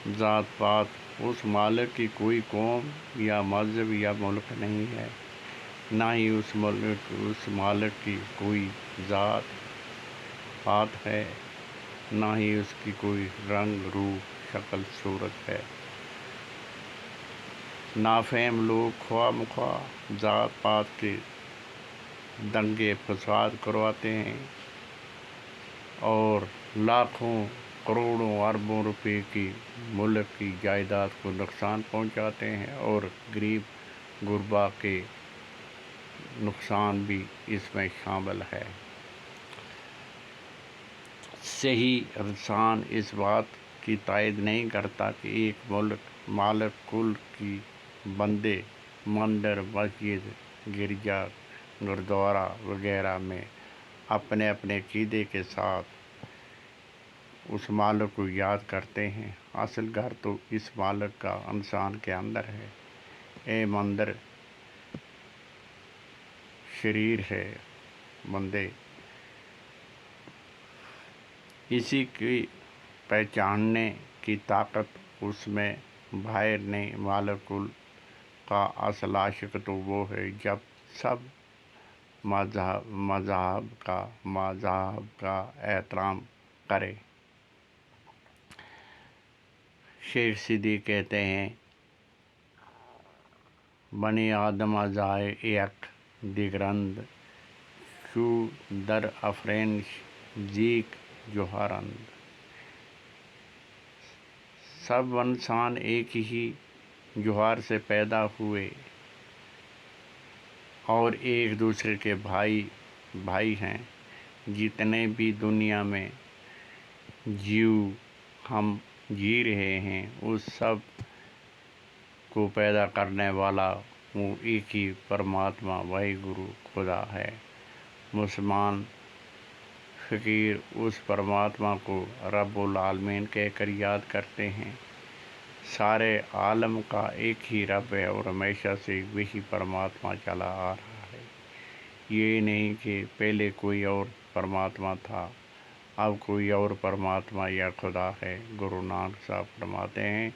ذات پات اس مالک کی کوئی قوم یا مذہب یا ملک نہیں ہے، نہ ہی اس مالک کی کوئی ذات پات ہے، نہ ہی اس کی کوئی رنگ روح شکل صورت ہے۔ نافہم لوگ خواہ مخواہ ذات پات کے دنگے فساد کرواتے ہیں اور لاکھوں کروڑوں اربوں روپے کی ملک کی جائیداد کو نقصان پہنچاتے ہیں، اور غریب غربا کے نقصان بھی اس میں شامل ہے۔ صحیح انسان اس بات کی تائید نہیں کرتا کہ ایک مالک کل کی بندے مندر، مسجد، گرجا، گردوارا وغیرہ میں اپنے اپنے عقیدے کے ساتھ اس مالک کو یاد کرتے ہیں۔ اصل گھر تو اس مالک کا انسان کے اندر ہے۔ اے مندر شریر ہے بندے، اسی کی پہچاننے کی طاقت اس میں باہر نہیں۔ مالک کل کا اصل عاشق تو وہ ہے جب سب مذاہب کا احترام کرے۔ شیخ سیدی کہتے ہیں، بنی آدم زائے یک دیگرند، شو در افرینش زیک جوہرند۔ سب انسان ایک ہی جوہر سے پیدا ہوئے اور ایک دوسرے کے بھائی ہیں۔ جتنے بھی دنیا میں ہم جی رہے ہیں، اس سب کو پیدا کرنے والا وہ ایک ہی پرماتما واحد گرو خدا ہے۔ مسلمان فقیر اس پرماتما کو رب العالمین کہہ کر یاد کرتے ہیں۔ سارے عالم کا ایک ہی رب ہے اور ہمیشہ سے وہی پرماتما چلا آ رہا ہے۔ یہ نہیں کہ پہلے کوئی اور پرماتما تھا، اب کوئی اور پرماتما یا خدا ہے۔ گرو نانک صاحب فرماتے ہیں،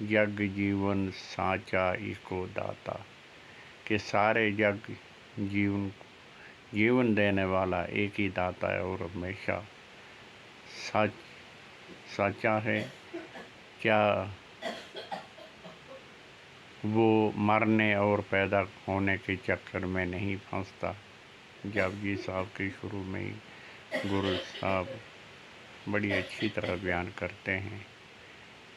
جگ جیون سانچا ایکو داتا، کہ سارے جگ جیون دینے والا ایک ہی داتا ہے اور ہمیشہ سچا ہے۔ کیا وہ مرنے اور پیدا ہونے کے چکر میں نہیں پھنستا؟ جپجی صاحب کے شروع میں ہی گرو صاحب بڑی اچھی طرح بیان کرتے ہیں،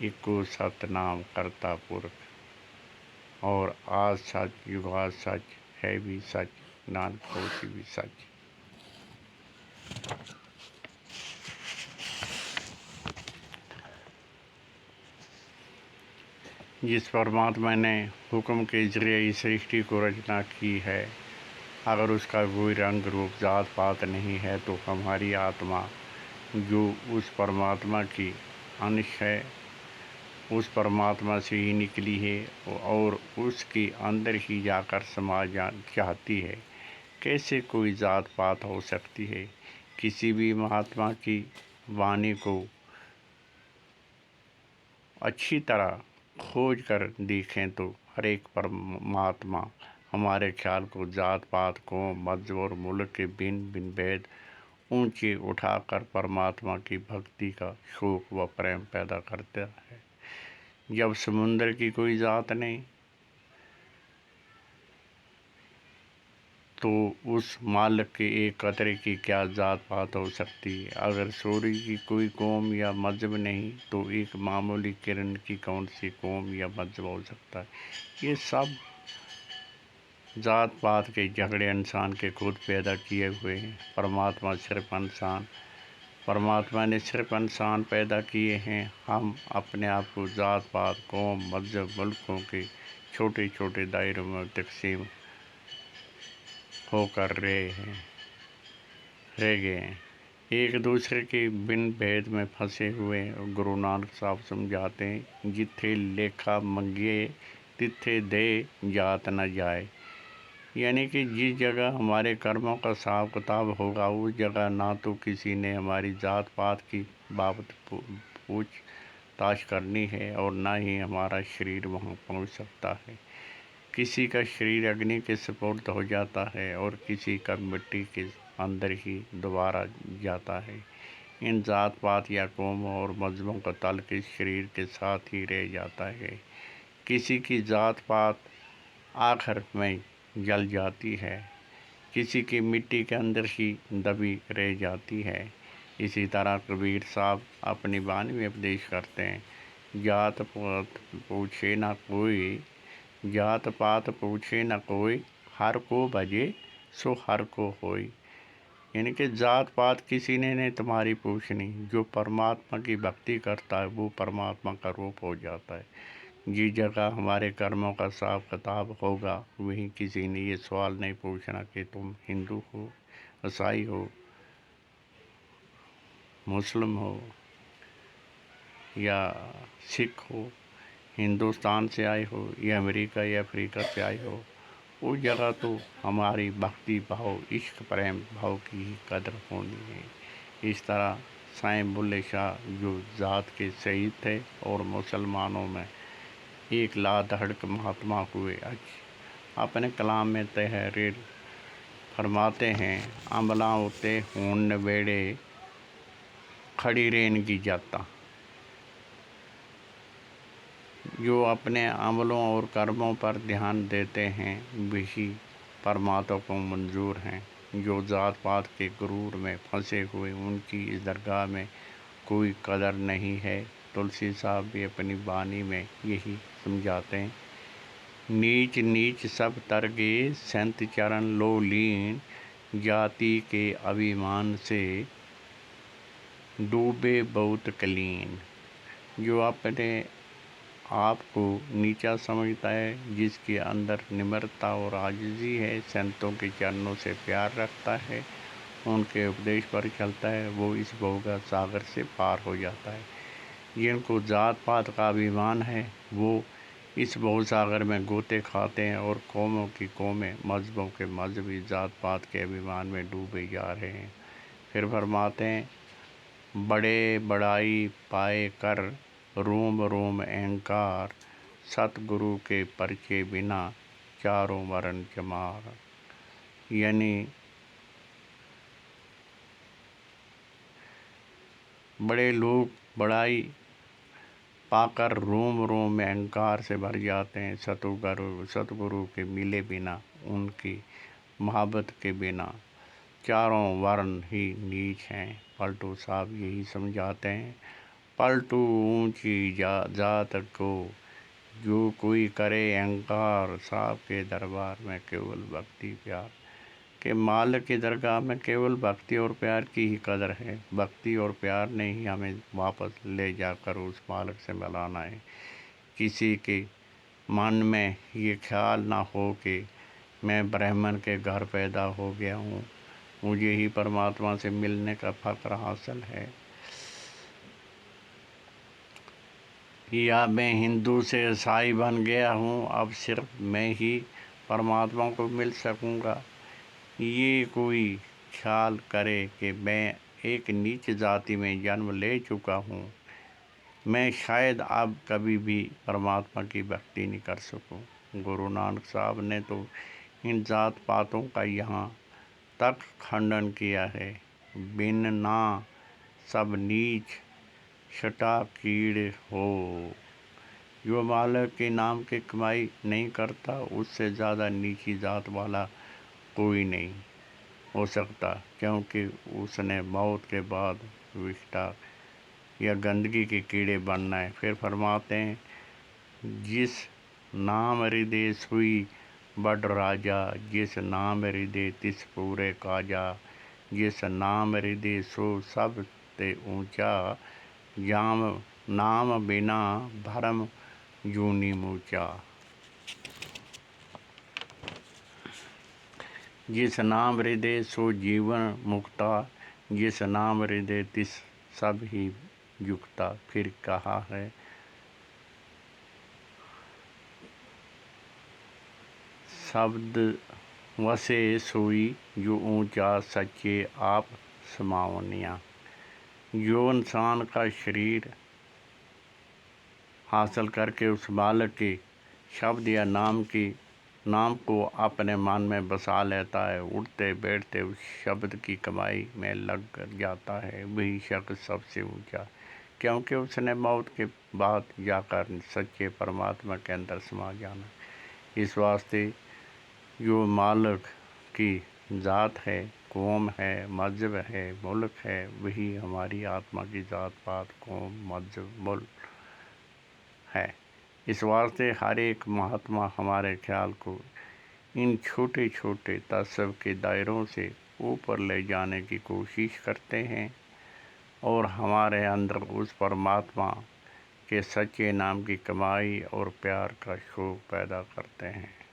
ایکو ست نام کرتا پورکھ، اور آج سچ یگاد سچ ہے بھی سچ، نانک ہوسی بھی سچ۔ جس پرماتما نے حکم کے ذریعے اس سرشٹی کو رچنا کی ہے، اگر اس کا کوئی رنگ روپ ذات پات نہیں ہے تو ہماری آتما جو اس پرماتما کی انش ہے، اس پرماتما سے ہی نکلی ہے اور اس کے اندر ہی جا کر سما چاہتی ہے، کیسے کوئی ذات پات ہو سکتی ہے؟ کسی بھی مہاتما کی وانی کو اچھی طرح کھوج کر دیکھیں تو ہر ایک پرماتما ہمارے خیال کو ذات پات، قوم، مذہب اور ملک کے بن بھید اونچے اٹھا کر پرماتما کی بھکتی کا شوق و پریم پیدا کرتا ہے۔ جب سمندر کی کوئی ذات نہیں تو اس مالک کے ایک قطرے کی کیا ذات پات ہو سکتی ہے؟ اگر سورج کی کوئی قوم یا مذہب نہیں تو ایک معمولی کرن کی کون سی قوم یا مذہب ہو سکتا ہے؟ یہ سب ذات پات کے جھگڑے انسان کے خود پیدا کیے ہوئے ہیں۔ پرماتما نے صرف انسان پیدا کیے ہیں، ہم اپنے آپ کو ذات پات، قوم، مذہب، ملکوں کے چھوٹے چھوٹے دائروں میں تقسیم ہو کر رہ گئے ہیں، ایک دوسرے کے بن بھید میں پھنسے ہوئے ہیں۔ گرو نانک صاحب سمجھاتے ہیں، جتھے لیکھا منگیے تتھے دے جات نہ جائے، یعنی کہ جس جگہ ہمارے کرموں کا حساب کتاب ہوگا، اس جگہ نہ تو کسی نے ہماری ذات پات کی بابت پوچھ تاش کرنی ہے اور نہ ہی ہمارا شریر وہاں پہنچ سکتا ہے۔ کسی کا شریر اگنی کے سپرد ہو جاتا ہے اور کسی کا مٹی کے اندر ہی دوبارہ جاتا ہے۔ ان ذات پات یا قوموں اور مذہبوں کا تعلق اس شریر کے ساتھ ہی رہ جاتا ہے۔ کسی کی ذات پات آخر میں جل جاتی ہے، کسی کی مٹی کے اندر ہی دبی رہ جاتی ہے۔ اسی طرح کبیر صاحب اپنی بانی میں اپدیش کرتے ہیں، جات پات پوچھے نہ کوئی، جات پات پوچھے نہ کوئی، ہر کو بھجے سو ہر کو ہوئی۔ یعنی کہ ذات پات کسی نے نہیں تمہاری پوچھنی، جو پرماتما کی بھکتی کرتا ہے وہ پرماتما کا روپ ہو جاتا ہے۔ جس جگہ ہمارے کرموں کا حساب کتاب ہوگا وہیں کسی نے یہ سوال نہیں پوچھنا کہ تم ہندو ہو، عیسائی ہو، مسلم ہو یا سکھ ہو، ہندوستان سے آئے ہو یا امریکہ یا افریقہ سے آئے ہو۔ اس جگہ تو ہماری بھکتی بھاؤ، عشق پریم بھاؤ کی ہی قدر ہونی ہے۔ اس طرح سائیں بلے شاہ جو ذات کے شہید تھے اور مسلمانوں میں ایک لادھڑک مہاتما ہوئے، اپنے کلام میں تحریر فرماتے ہیں، عملاں اتے ہون نبیڑے کھڑی رین کی جاتا۔ جو اپنے عملوں اور کرموں پر دھیان دیتے ہیں وہی پرماتما کو منظور ہیں۔ جو ذات پات کے غرور میں پھنسے ہوئے ان کی اس درگاہ میں کوئی قدر نہیں ہے۔ تلسی صاحب بھی اپنی بانی میں یہی سمجھاتے ہیں، نیچ نیچ سب ترگے سنت چرن لو لین، جاتی کے ابھیمان سے ڈوبے بہت کلین۔ جو اپنے آپ کو نیچا سمجھتا ہے، جس کے اندر نمرتا اور عاجزی ہے، سنتوں کے چرنوں سے پیار رکھتا ہے، ان کے اپدیش پر چلتا ہے، وہ اس بھوگا ساگر سے پار ہو جاتا ہے۔ جن کو ذات پات کا ابھیمان ہے وہ اس بھو ساگر میں گوتے کھاتے ہیں اور قوموں کی قومیں، مذہبوں کے مذہبی ذات پات کے ابھیمان میں ڈوبے جا رہے ہیں۔ پھر فرماتے ہیں، بڑے بڑائی پائے کر روم روم اہنکار، ست گرو کے پرچے بنا چاروں ورن چمار۔ یعنی بڑے لوگ بڑائی پا کر روم روم میں اہنکار سے بھر جاتے ہیں، ست گرو کے ملے بنا، ان کی محبت کے بنا چاروں ورن ہی نیچ ہیں۔ پلٹو صاحب یہی سمجھاتے ہیں، پلٹو اونچی ذات کو جو کوئی کرے اہنکار، صاحب کے دربار میں کیول بھکتی پیار۔ کہ مالک کی درگاہ میں کیول بھکتی اور پیار کی ہی قدر ہے۔ بھکتی اور پیار نے ہی ہمیں واپس لے جا کر اس مالک سے ملانا ہے۔ کسی کے من میں یہ خیال نہ ہو کہ میں برہمن کے گھر پیدا ہو گیا ہوں، مجھے ہی پرماتما سے ملنے کا فخر حاصل ہے، یا میں ہندو سے عیسائی بن گیا ہوں، اب صرف میں ہی پرماتما کو مل سکوں گا۔ یہ کوئی خیال کرے کہ میں ایک نیچ ذاتی میں جنم لے چکا ہوں، میں شاید اب کبھی بھی پرماتما کی بھکتی نہیں کر سکوں۔ گرو نانک صاحب نے تو ان ذات پاتوں کا یہاں تک کھنڈن کیا ہے، بن نا سب نیچ چھٹا کیڑ ہو۔ جو مالک کے نام کی کمائی نہیں کرتا اس سے زیادہ نیچی ذات والا کوئی نہیں ہو سکتا، کیونکہ اس نے موت کے بعد وشٹا یا گندگی کے کیڑے بننا ہے۔ پھر فرماتے ہیں، جس نام ہردے سوئی بڑ راجا، جس نام ہردے تس پورے کاجا، جس نام ہردے سو سب تے اونچا، نام بنا بھرم جونی موچا۔ جس نام ہردے سو جیون مکتا، جس نام ہردے تس سب ہی جکتا۔ پھر کہا ہے، شبد وسے سوئی جو اونچا، سچے آپ سماونیا۔ جو انسان کا شریر حاصل کر کے اس مالک کی شبد یا نام کو اپنے من میں بسا لیتا ہے، اٹھتے بیٹھتے اس شبد کی کمائی میں لگ جاتا ہے، وہی شخص سب سے اونچا، کیونکہ اس نے موت کے بعد جا کر سچے پرماتما کے اندر سما جانا۔ اس واسطے جو مالک کی ذات ہے، قوم ہے، مذہب ہے، ملک ہے، وہی ہماری آتما کی ذات پات، قوم، مذہب، ملک ہے۔ اس واسطے ہر ایک مہاتما ہمارے خیال کو ان چھوٹے چھوٹے تعصب کے دائروں سے اوپر لے جانے کی کوشش کرتے ہیں اور ہمارے اندر اس پرماتما کے سچے نام کی کمائی اور پیار کا شوق پیدا کرتے ہیں۔